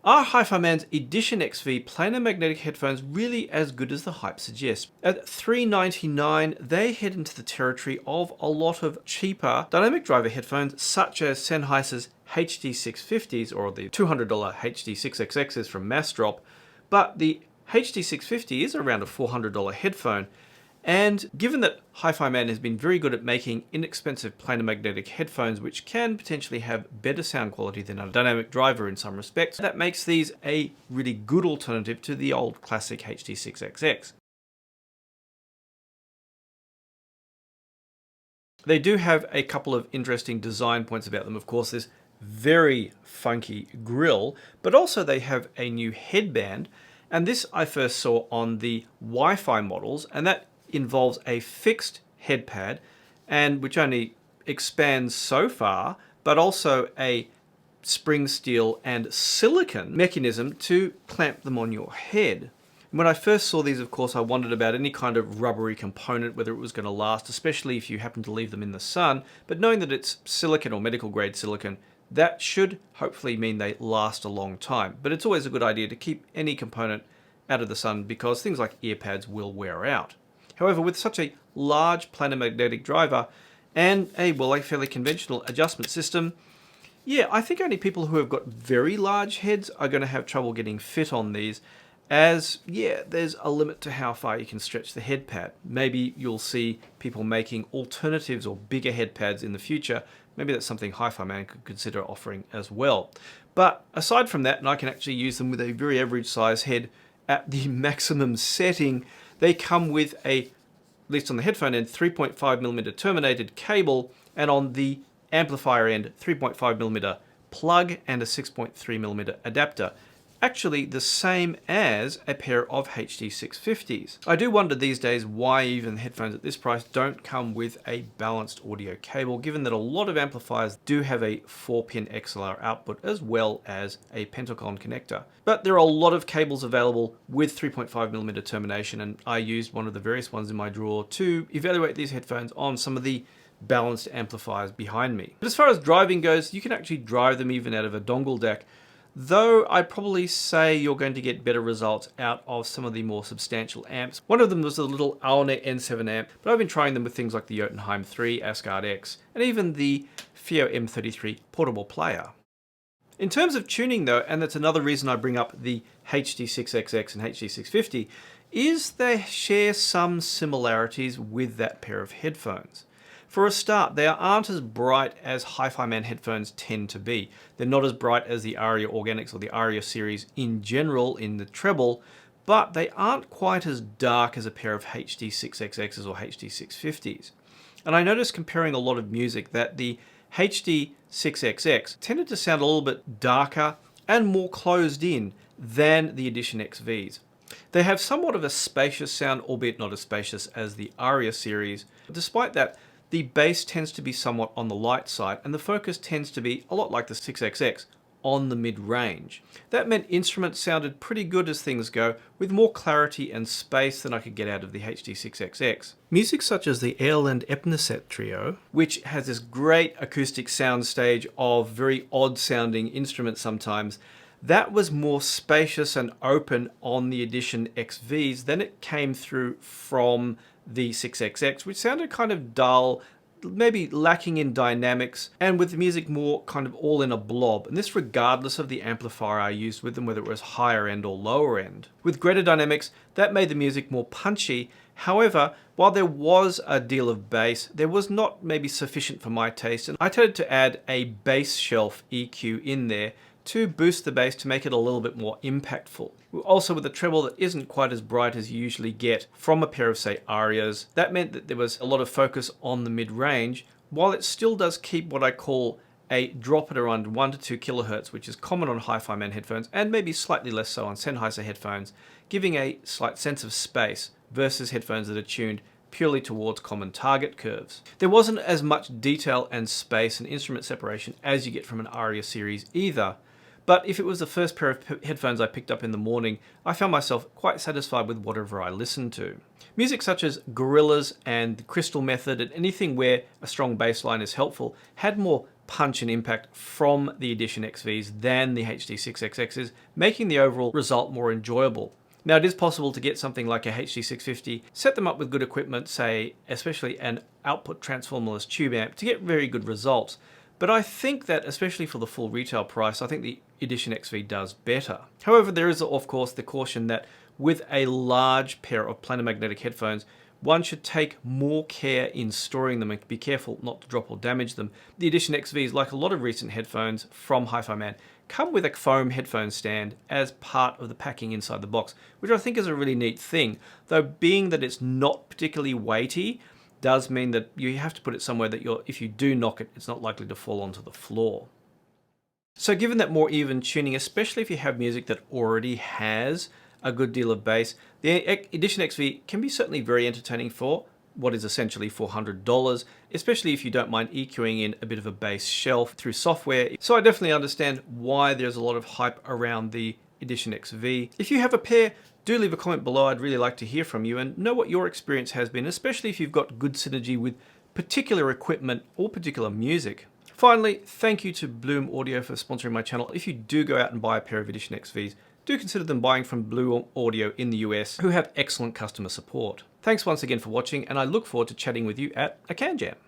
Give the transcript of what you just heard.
Are HiFiMan's Edition XV planar magnetic headphones really as good as the hype suggests? At $399, they head into the territory of a lot of cheaper dynamic driver headphones such as Sennheiser's HD650s or the $200 HD6XXs from Massdrop, but the HD650 is around a $400 headphone. And given that HiFiMan has been very good at making inexpensive planar magnetic headphones which can potentially have better sound quality than a dynamic driver in some respects, that makes these a really good alternative to the old classic HD6XX. They do have a couple of interesting design points about them. Of course, this very funky grille, but also they have a new headband. And this I first saw on the Wi-Fi models, and that involves a fixed head pad, and which only expands so far, but also a spring steel and silicon mechanism to clamp them on your head. When I first saw these, of course, I wondered about any kind of rubbery component, whether it was going to last, especially if you happen to leave them in the sun. But knowing that it's silicon or medical grade silicon, that should hopefully mean they last a long time. But it's always a good idea to keep any component out of the sun because things like ear pads will wear out. However, with such a large planar magnetic driver and a fairly conventional adjustment system, yeah, I think only people who have got very large heads are going to have trouble getting fit on these, as, yeah, there's a limit to how far you can stretch the head pad. Maybe you'll see people making alternatives or bigger head pads in the future. Maybe that's something HiFiMan could consider offering as well. But aside from that, and I can actually use them with a very average size head at the maximum setting, they come with a, at least on the headphone end, 3.5mm terminated cable, and on the amplifier end, 3.5mm plug and a 6.3mm adapter. Actually the same as a pair of HD650s. I do wonder these days why even headphones at this price don't come with a balanced audio cable, given that a lot of amplifiers do have a 4-pin XLR output as well as a Pentacon connector. But there are a lot of cables available with 3.5mm termination, and I used one of the various ones in my drawer to evaluate these headphones on some of the balanced amplifiers behind me. But as far as driving goes, you can actually drive them even out of a dongle DAC. Though I'd probably say you're going to get better results out of some of the more substantial amps. One of them was the little Aone N7 amp, but I've been trying them with things like the Jotunheim 3, Asgard X, and even the FIO M33 portable player. In terms of tuning though, and that's another reason I bring up the HD6XX and HD650, is they share some similarities with that pair of headphones. For a start, they aren't as bright as HiFiMan headphones tend to be. They're not as bright as the Aria Organics or the Aria series in general in the treble, but they aren't quite as dark as a pair of HD6XXs or HD650s. And I noticed comparing a lot of music that the HD6XX tended to sound a little bit darker and more closed in than the Edition XVs. They have somewhat of a spacious sound, albeit not as spacious as the Aria series. Despite that, the bass tends to be somewhat on the light side, and the focus tends to be a lot like the 6XX on the mid-range. That meant instruments sounded pretty good as things go, with more clarity and space than I could get out of the HD6XX. Music such as the Earland Epneset Trio, which has this great acoustic soundstage of very odd sounding instruments sometimes, that was more spacious and open on the Edition XVs than it came through from the 6XX, which sounded kind of dull, maybe lacking in dynamics, and with the music more kind of all in a blob. And this regardless of the amplifier I used with them, whether it was higher end or lower end. With greater dynamics, that made the music more punchy. However, while there was a deal of bass, there was not maybe sufficient for my taste, and I tended to add a bass shelf EQ in there to boost the bass to make it a little bit more impactful. Also with a treble that isn't quite as bright as you usually get from a pair of, say, Arias, that meant that there was a lot of focus on the mid-range, while it still does keep what I call a drop at around 1 to 2 kilohertz, which is common on HiFiMan headphones and maybe slightly less so on Sennheiser headphones, giving a slight sense of space versus headphones that are tuned purely towards common target curves. There wasn't as much detail and space and instrument separation as you get from an Aria series either. But if it was the first pair of headphones I picked up in the morning, I found myself quite satisfied with whatever I listened to. Music such as Gorillaz and the Crystal Method and anything where a strong bass line is helpful had more punch and impact from the Edition XVs than the HD6XXs, making the overall result more enjoyable. Now, it is possible to get something like a HD650, set them up with good equipment, say especially an output transformerless tube amp, to get very good results. But I think that, especially for the full retail price, I think the Edition XV does better. However, there is of course the caution that with a large pair of planar magnetic headphones, one should take more care in storing them and be careful not to drop or damage them. The Edition XVs, like a lot of recent headphones from HiFiMan, come with a foam headphone stand as part of the packing inside the box, which I think is a really neat thing. Though being that it's not particularly weighty, does mean that you have to put it somewhere that if you do knock it, it's not likely to fall onto the floor. So given that more even tuning, especially if you have music that already has a good deal of bass, the Edition XV can be certainly very entertaining for what is essentially $400, especially if you don't mind EQing in a bit of a bass shelf through software. So I definitely understand why there's a lot of hype around the Edition XV. If you have a pair, do leave a comment below. I'd really like to hear from you and know what your experience has been, especially if you've got good synergy with particular equipment or particular music. Finally, thank you to Bloom Audio for sponsoring my channel. If you do go out and buy a pair of Edition XVs, do consider them buying from Bloom Audio in the US, who have excellent customer support. Thanks once again for watching, and I look forward to chatting with you at a Can Jam.